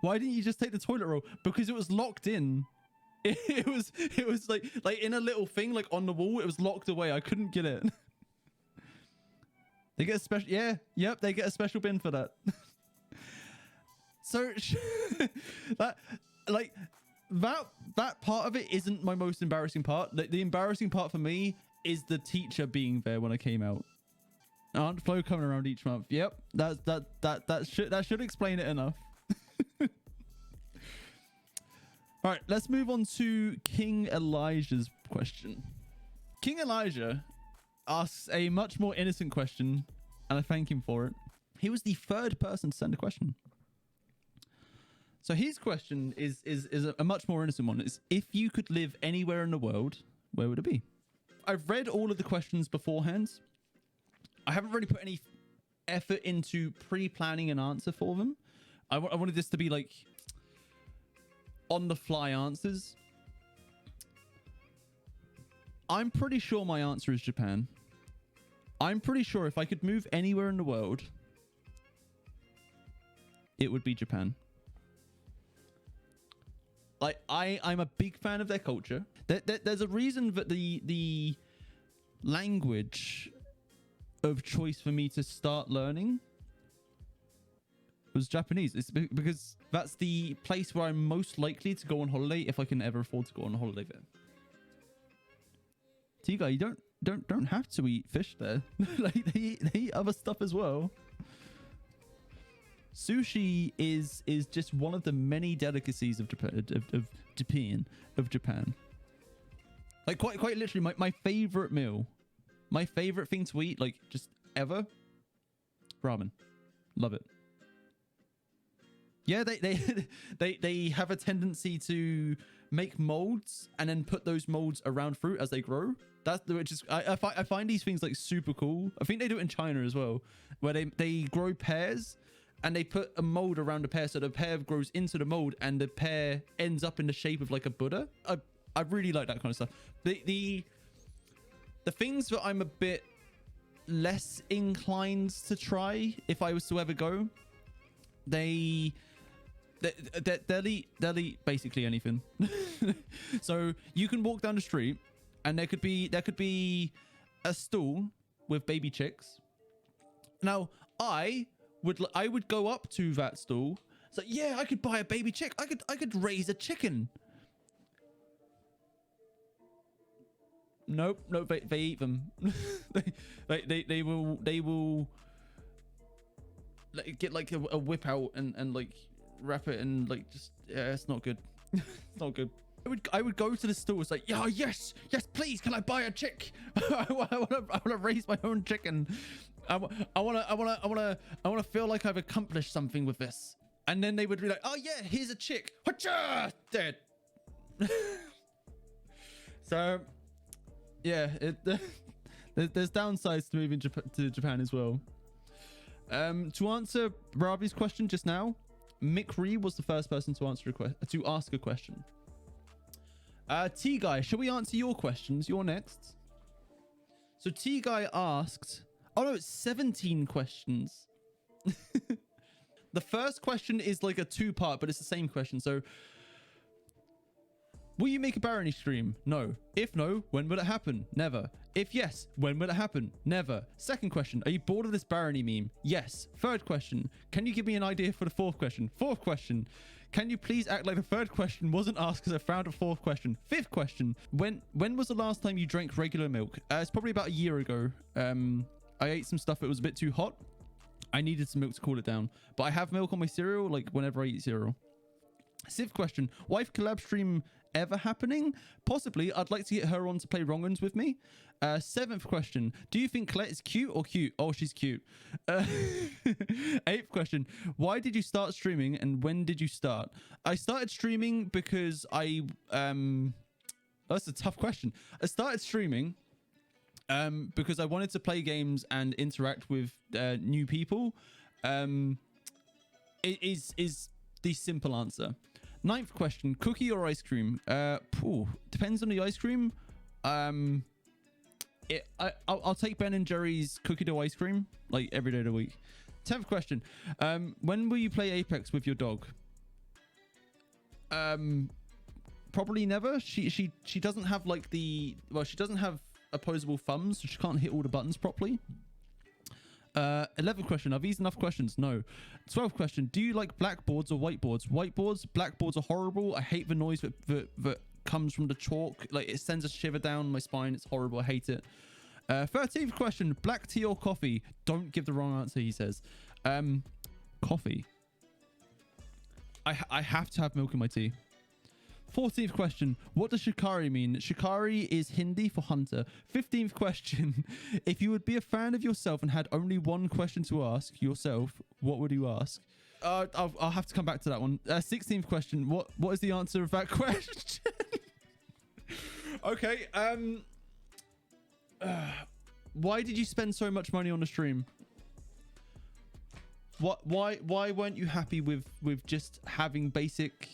Why didn't you just take the toilet roll? Because it was locked in. It was like in a little thing, like on the wall. It was locked away. I couldn't get it. They get a special, yep, they get a special bin for that. So that part of it isn't my most embarrassing part. The embarrassing part for me is the teacher being there when I came out. Aunt Flo coming around each month. Yep, that should explain it enough. All right, let's move on to King Elijah's question. King Elijah asks a much more innocent question, and I thank him for it. He was the third person to send a question. So his question is a much more innocent one. It's, if you could live anywhere in the world, where would it be? I've read all of the questions beforehand. I haven't really put any effort into pre-planning an answer for them. I wanted this to be like on-the-fly answers. I'm pretty sure my answer is Japan. I'm pretty sure if I could move anywhere in the world, it would be Japan. Like, I'm a big fan of their culture. There's a reason that the language of choice for me to start learning was Japanese. It's because that's the place where I'm most likely to go on holiday if I can ever afford to go on a holiday there. Tiga, you don't have to eat fish there. Like they eat other stuff as well. Sushi is just one of the many delicacies of Japan. Like quite literally, my favorite meal, my favorite thing to eat, like just ever, ramen. Love it. Yeah, they have a tendency to make molds and then put those molds around fruit as they grow. I find these things like super cool. I think they do it in China as well, where they grow pears and they put a mold around the pear so the pear grows into the mold and the pear ends up in the shape of like a Buddha. I really like that kind of stuff. The things that I'm a bit less inclined to try if I was to ever go, they'll eat basically anything. So you can walk down the street and there could be a stall with baby chicks. Now I would go up to that stall. It's like, yeah, I could buy a baby chick. I could raise a chicken. Nope, they eat them. they will like, get like a whip out and like wrap it and like just, yeah, it's not good. It's not good. I would go to the store. It's like, yeah, yes, please, can I buy a chick? I want to raise my own chicken. I want to feel like I've accomplished something with this. And then they would be like, oh yeah, here's a chick. Hacha! Dead. So yeah, there's downsides to moving to Japan as well. To answer Ravi's question just now, Mick Ree was the first person to ask a question. T-Guy, shall we answer your questions? You're next. So T-Guy asked, oh no, it's 17 questions. The first question is like a two-part, but it's the same question. So, will you make a barony stream? No. If no, when will it happen? Never. If yes, when will it happen? Never. Second question, are you bored of this barony meme? Yes. Third question, can you give me an idea for the fourth question? Fourth question, can you please act like the third question wasn't asked because I found a fourth question? Fifth question, when was the last time you drank regular milk? It's probably about a year ago. I ate some stuff that was a bit too hot. I needed some milk to cool it down. But I have milk on my cereal, like whenever I eat cereal. Sixth question, wife collab stream ever happening? Possibly. I'd like to get her on to play Wronguns with me. Seventh question, do you think Colette is cute or cute? Oh, she's cute. Eighth question, why did you start streaming and when did you start? I started streaming because that's a tough question. I started streaming because I wanted to play games and interact with new people. It is the simple answer. Ninth question: cookie or ice cream? Depends on the ice cream. I'll take Ben and Jerry's cookie dough ice cream like every day of the week. 10th question: when will you play Apex with your dog? Probably never. She doesn't have like she doesn't have opposable thumbs, so she can't hit all the buttons properly. 11th question: are these enough questions? No. 12th question: do you like blackboards or whiteboards? Blackboards are horrible. I hate the noise that comes from the chalk. Like, it sends a shiver down my spine. It's horrible. I hate it. 13th question: black tea or coffee? Don't give the wrong answer, he says. Coffee. I have to have milk in my tea. 14th question: what does Shikari mean? Shikari is Hindi for hunter. 15th question: if you would be a fan of yourself and had only one question to ask yourself, what would you ask? I'll have to come back to that one. 16th question: what is the answer of that question? Okay. Why did you spend so much money on the stream? Why weren't you happy with just having basic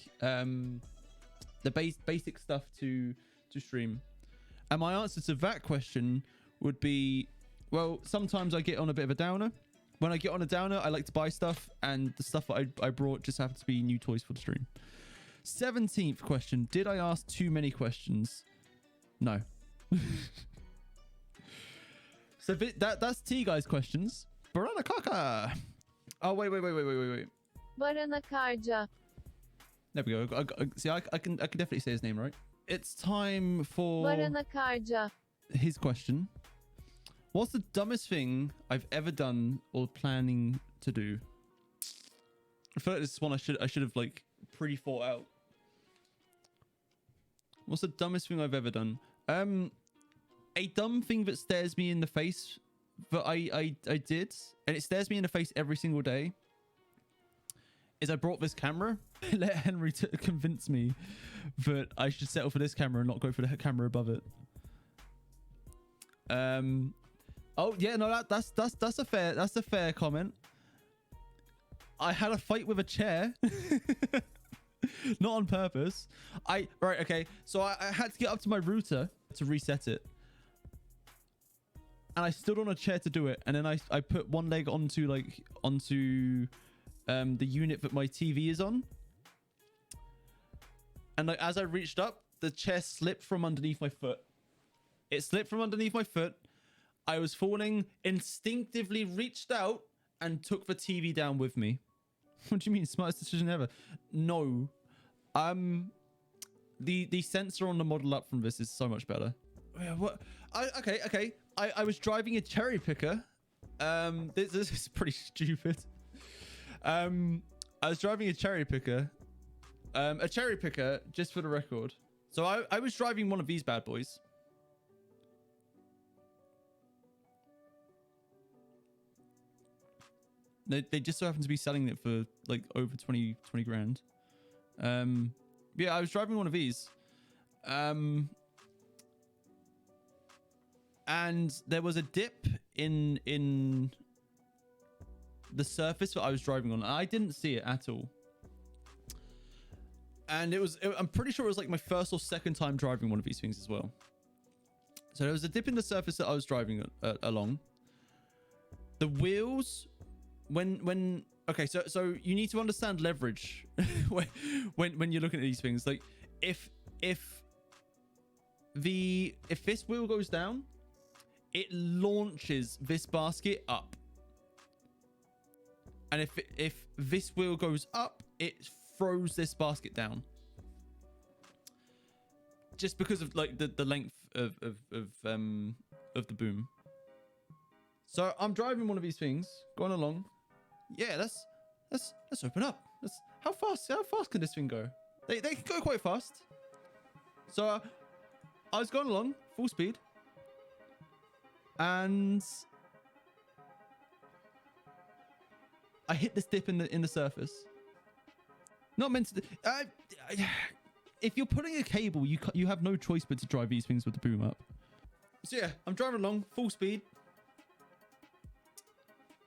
basic stuff to stream? And my answer to that question would be, well, sometimes I get on a bit of a downer. When I get on a downer, I like to buy stuff, and the stuff that I brought just happened to be new toys for the stream. 17th question: did I ask too many questions? No. So that's T guys' questions. Barana Kaka. Oh wait. Barana Karja. There we go. See, I can definitely say his name right. It's time for Barana Karja. his question. What's the dumbest thing I've ever done or planning to do? I feel like this is one I should have like pre-thought out. What's the dumbest thing I've ever done? A dumb thing that stares me in the face that I did, and it stares me in the face every single day, is I brought this camera. Let Henry convince me that I should settle for this camera and not go for the camera above it. Oh yeah, no, that's a fair comment. I had a fight with a chair. Not on purpose. So I had to get up to my router to reset it. And I stood on a chair to do it, and then I put one leg onto the unit that my TV is on. And like as I reached up, the chair slipped from underneath my foot. It slipped from underneath my foot. I was falling, instinctively reached out and took the TV down with me. What do you mean, smartest decision ever? No. The sensor on the model up from this is so much better. What? Okay. I was driving a cherry picker. This is pretty stupid. I was driving a cherry picker. Just for the record. So I was driving one of these bad boys. They just so happen to be selling it for like over 20 grand. Yeah, I was driving one of these. And there was a dip in the surface that I was driving on. I didn't see it at all. And I'm pretty sure it was like my first or second time driving one of these things as well. So there was a dip in the surface that I was driving along. The wheels, okay, so you need to understand leverage when you're looking at these things. Like if this wheel goes down, it launches this basket up. And if this wheel goes up, it throws this basket down. Just because of like the length of the boom. So I'm driving one of these things, going along. Yeah, let's open up. How fast can this thing go? They can go quite fast. So I was going along full speed, and I hit this dip in the surface. Not meant to. If you're putting a cable, you have no choice but to drive these things with the boom up. So yeah, I'm driving along full speed.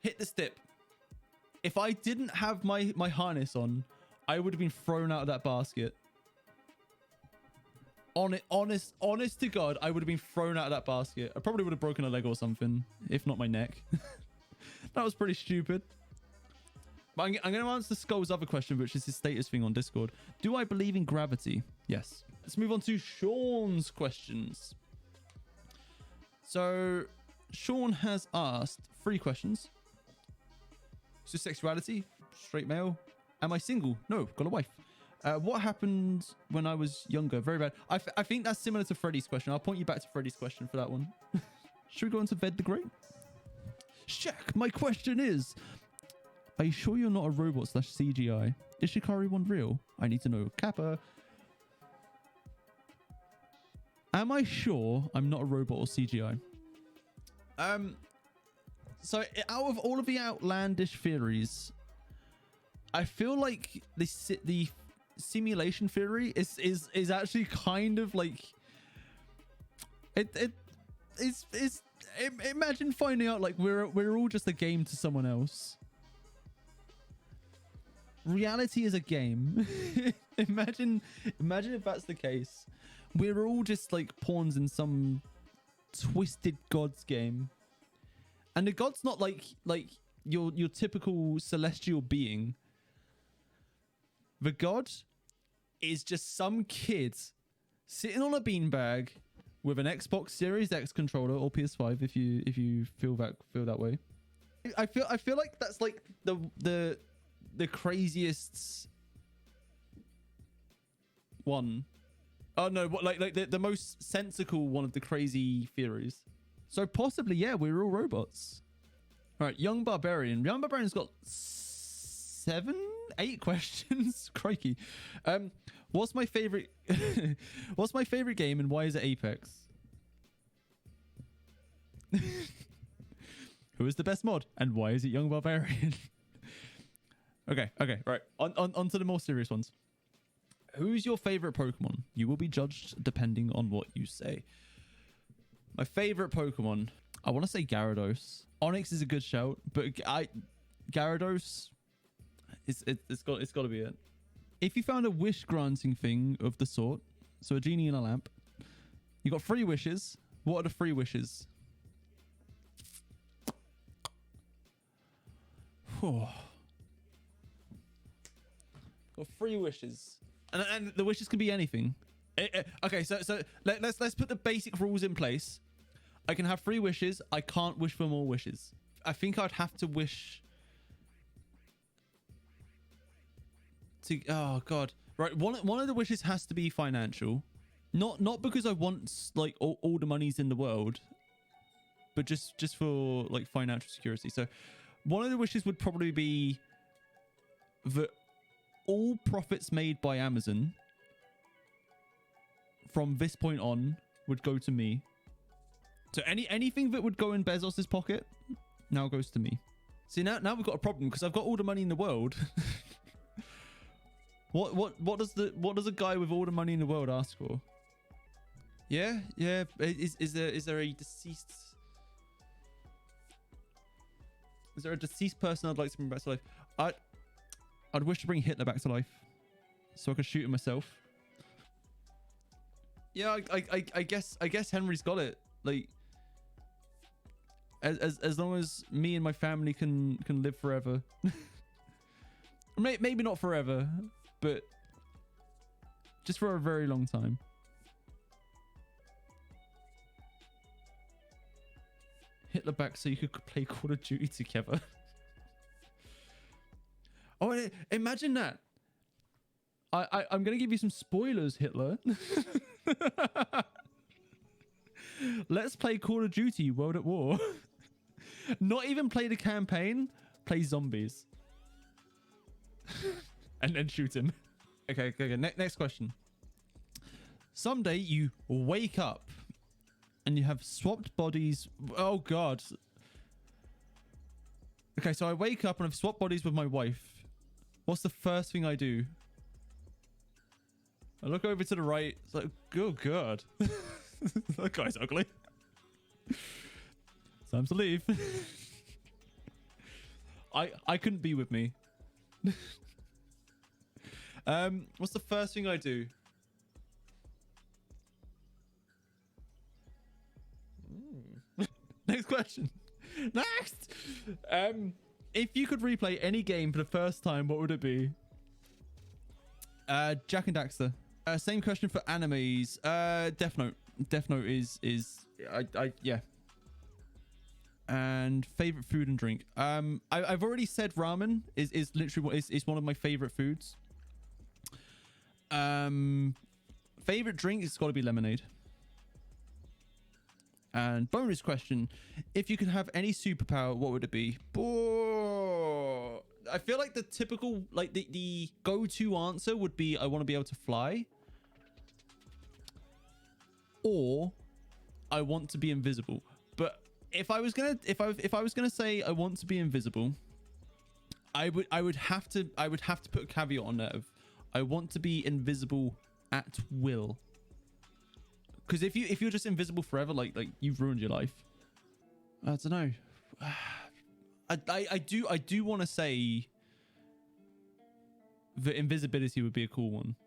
Hit this dip. If I didn't have my harness on, I would have been thrown out of that basket. Honest to God, I would have been thrown out of that basket. I probably would have broken a leg or something, if not my neck. That was pretty stupid. But I'm going to answer Skull's other question, which is his status thing on Discord. Do I believe in gravity? Yes. Let's move on to Sean's questions. So, Sean has asked 3 questions. So, sexuality, straight male. Am I single? No, got a wife. What happened when I was younger? Very bad. I think that's similar to Freddy's question. I'll point you back to Freddy's question for that one. Should we go on to Ved the Great? Shak, my question is, are you sure you're not a robot / CGI? Is Shikari one real? I need to know. Kappa. Am I sure I'm not a robot or CGI? So out of all of the outlandish theories, I feel like the simulation theory is actually kind of like imagine finding out like we're all just a game to someone else. Reality is a game. imagine if that's the case. We're all just like pawns in some twisted god's game, and the god's not like your typical celestial being. The god is just some kid sitting on a beanbag with an Xbox Series X controller or PS5 if you feel that way. I feel like that's like the craziest one. Oh no, like the most sensical one of the crazy theories. So possibly, yeah, we're all robots. All right, Young Barbarian. Young Barbarian's got 7, 8 questions. Crikey. What's my favorite what's my favorite game and why is it Apex? Who is the best mod and why is it Young Barbarian? Okay, right. On to the more serious ones. Who's your favorite Pokemon? You will be judged depending on what you say. My favorite Pokemon, I want to say Gyarados. Onyx is a good shout, but Gyarados, it's got to be it. If you found a wish granting thing of the sort, so a genie in a lamp, you got 3 wishes. What are the 3 wishes? Got 3 wishes, and the wishes can be anything. Okay, so let's put the basic rules in place. I can have 3 wishes. I can't wish for more wishes. I think I'd have to wish to. Oh God! Right, one of the wishes has to be financial, not because I want like all the monies in the world, but just for like financial security. So, one of the wishes would probably be that all profits made by Amazon from this point on would go to me. So anything that would go in Bezos's pocket now goes to me. See, now we've got a problem because I've got all the money in the world. What does a guy with all the money in the world ask for? Yeah. Is there a deceased? Is there a deceased person I'd like to bring back to life? I'd wish to bring Hitler back to life, so I could shoot him myself. Yeah, I guess Henry's got it. Like, as long as me and my family can live forever. Maybe not forever, but just for a very long time. Hitler back so you could play Call of Duty together. Oh, imagine that. I'm going to give you some spoilers, Hitler. Let's play Call of Duty World at War. Not even play the campaign, play zombies. And then shoot him. Okay. Next question. Someday you wake up and you have swapped bodies. Oh, God. Okay, so I wake up and I've swapped bodies with my wife. What's the first thing I do? I look over to the right. It's like, oh, God. That guy's ugly. Time to leave. I couldn't be with me. What's the first thing I do? Next question. Next. If you could replay any game for the first time, what would it be? Jack and Daxter. Same question for animes. Death Note. Death Note is yeah. And favorite food and drink. I've already said ramen is literally is one of my favorite foods. Favorite drink has got to be lemonade. And bonus question, if you could have any superpower, what would it be? Oh, I feel like the typical, like the go-to answer would be I want to be able to fly, or I want to be invisible. But if I was gonna say I want to be invisible, I would have to put a caveat on that of I want to be invisible at will. Because if you're just invisible forever, like you've ruined your life. I don't know. I do want to say that invisibility would be a cool one.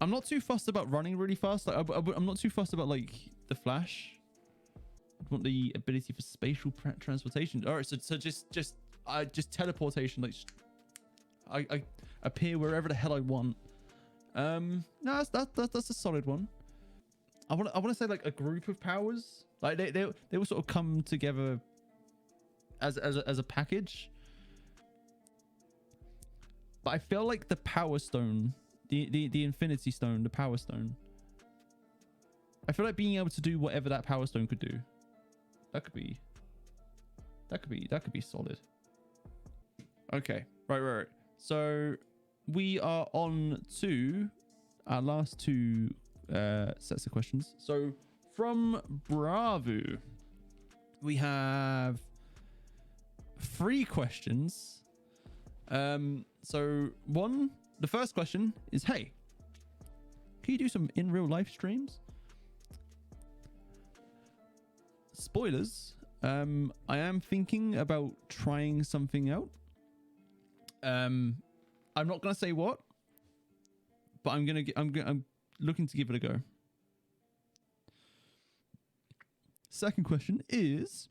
I'm not too fussed about running really fast. Like I'm not too fussed about like the Flash. I want the ability for spatial transportation. All right, so just teleportation. Like I appear wherever the hell I want. No, that's a solid one. I want to say like a group of powers, like they will sort of come together as a package. But I feel like the Power Stone, the Infinity Stone, the Power Stone. I feel like being able to do whatever that Power Stone could do, that could be solid. Okay, right. So we are on to our last two sets of questions. So from Bravo, we have 3 questions. So the first question is, hey, can you do some in real life streams? Spoilers, I am thinking about trying something out. I'm not gonna say what, but I'm looking to give it a go. Second question is,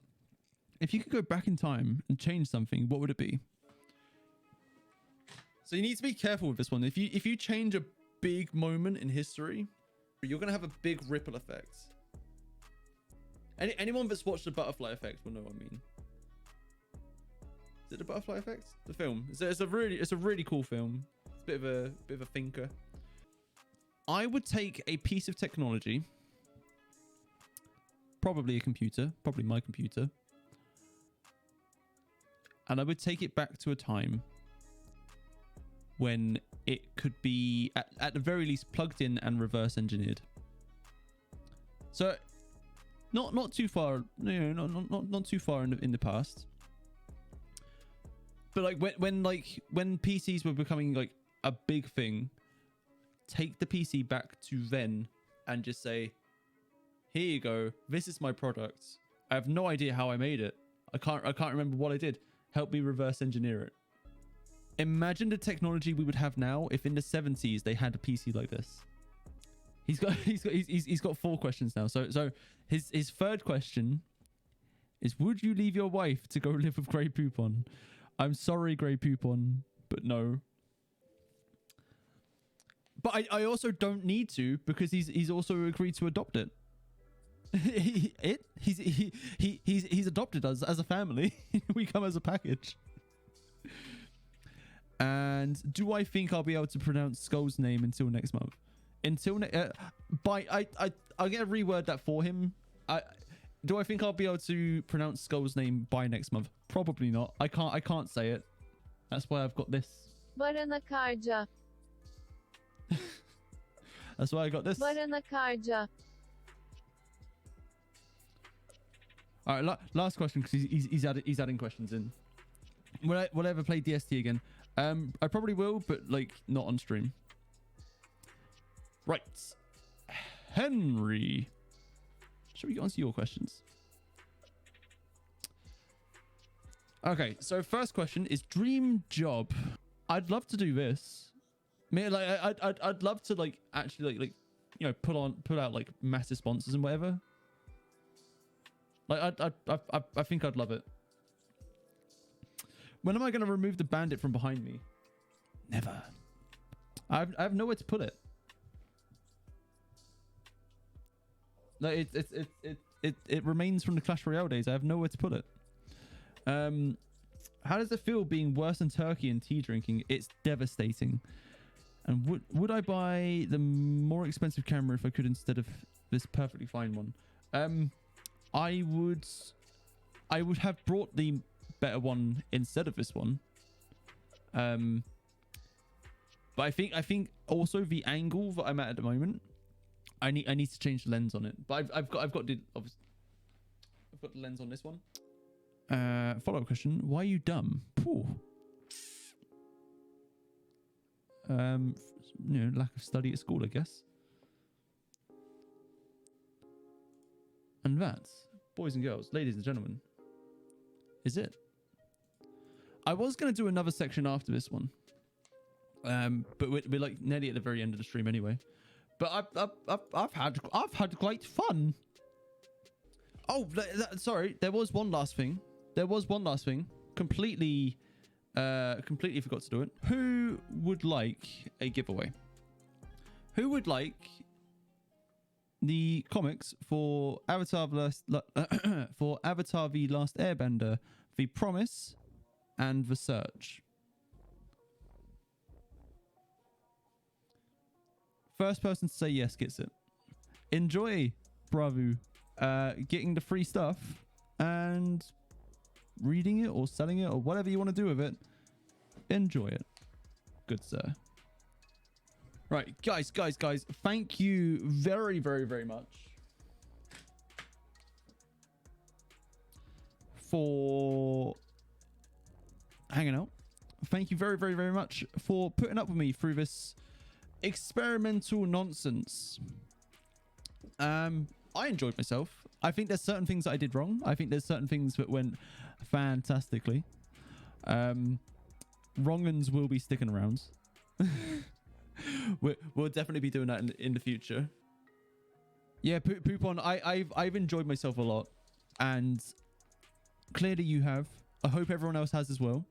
if you could go back in time and change something, what would it be? So you need to be careful with this one. If you change a big moment in history, you're gonna have a big ripple effect. Anyone that's watched the Butterfly Effect will know what I mean. Is it the Butterfly Effect? The film. It's a really cool film. It's a bit of a thinker. I would take a piece of technology, probably a computer, probably my computer, and I would take it back to a time when it could be at the very least plugged in and reverse engineered. So not too far, not too far in the past. But like when PCs were becoming like a big thing, take the PC back to then and just say, here you go, this is my product. I have no idea how I made it. I can't remember what I did. Help me reverse engineer it. Imagine the technology we would have now if in the 70s they had a PC like this. He's got 4 questions now. So his third question is, would you leave your wife to go live with Grey Poupon? I'm sorry, Grey Poupon, but no. But I also don't need to, because he's also agreed to adopt it. He's adopted us as a family. We come as a package. And do I think I'll be able to pronounce Skull's name until next month? I'm gonna reword that for him. Do I think I'll be able to pronounce Skull's name by next month? Probably not. I can't say it. That's why I've got this. Baranakarca. That's why I got this. Baranakarca. All right, last question, because he's adding questions in. Will I ever play DST again? I probably will, but like not on stream. Right, Henry. Shall we get on to your questions? Okay, so first question is dream job. I'd love to do this. Man, like I'd love to like actually like you know put out like massive sponsors and whatever. Like I think I'd love it. When am I going to remove the bandit from behind me? Never. I have nowhere to put it. Like it remains from the Clash Royale days. I have nowhere to put it. How does it feel being worse than Turkey and tea drinking? It's devastating. And would I buy the more expensive camera if I could instead of this perfectly fine one? I would have brought the better one instead of this one. But I think also the angle that I'm at the moment, I need to change the lens on it. But I've got the lens on this one. Follow-up question: why are you dumb? You know, lack of study at school, I guess. And that's, boys and girls, ladies and gentlemen, is it. I was going to do another section after this one, but we're like nearly at the very end of the stream anyway. But I've had great fun. Oh, sorry, there was one last thing. Completely forgot to do it. Who would like a giveaway? Who would like the comics for Avatar The Last Airbender, The Promise, and The Search? First person to say yes gets it. Enjoy, Bravo, getting the free stuff and reading it or selling it or whatever you want to do with it. Enjoy it. Good sir. Right, guys, thank you very, very, very much for hanging out. Thank you very, very, very much for putting up with me through this experimental nonsense. I enjoyed myself. I think there's certain things that I did wrong. I think there's certain things that went fantastically. Wronguns will be sticking around. We'll definitely be doing that in the future. Yeah, Poupon, I've enjoyed myself a lot, and clearly you have. I hope everyone else has as well.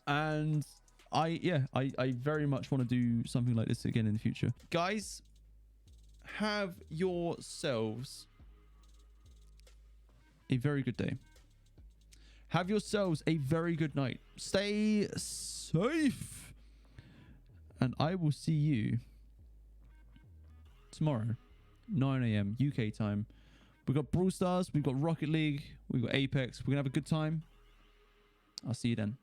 And I very much want to do something like this again in the future. Guys, have yourselves a very good day. Have yourselves a very good night. Stay safe. And I will see you tomorrow, 9 a.m. UK time. We've got Brawl Stars, we've got Rocket League, we've got Apex. We're going to have a good time. I'll see you then.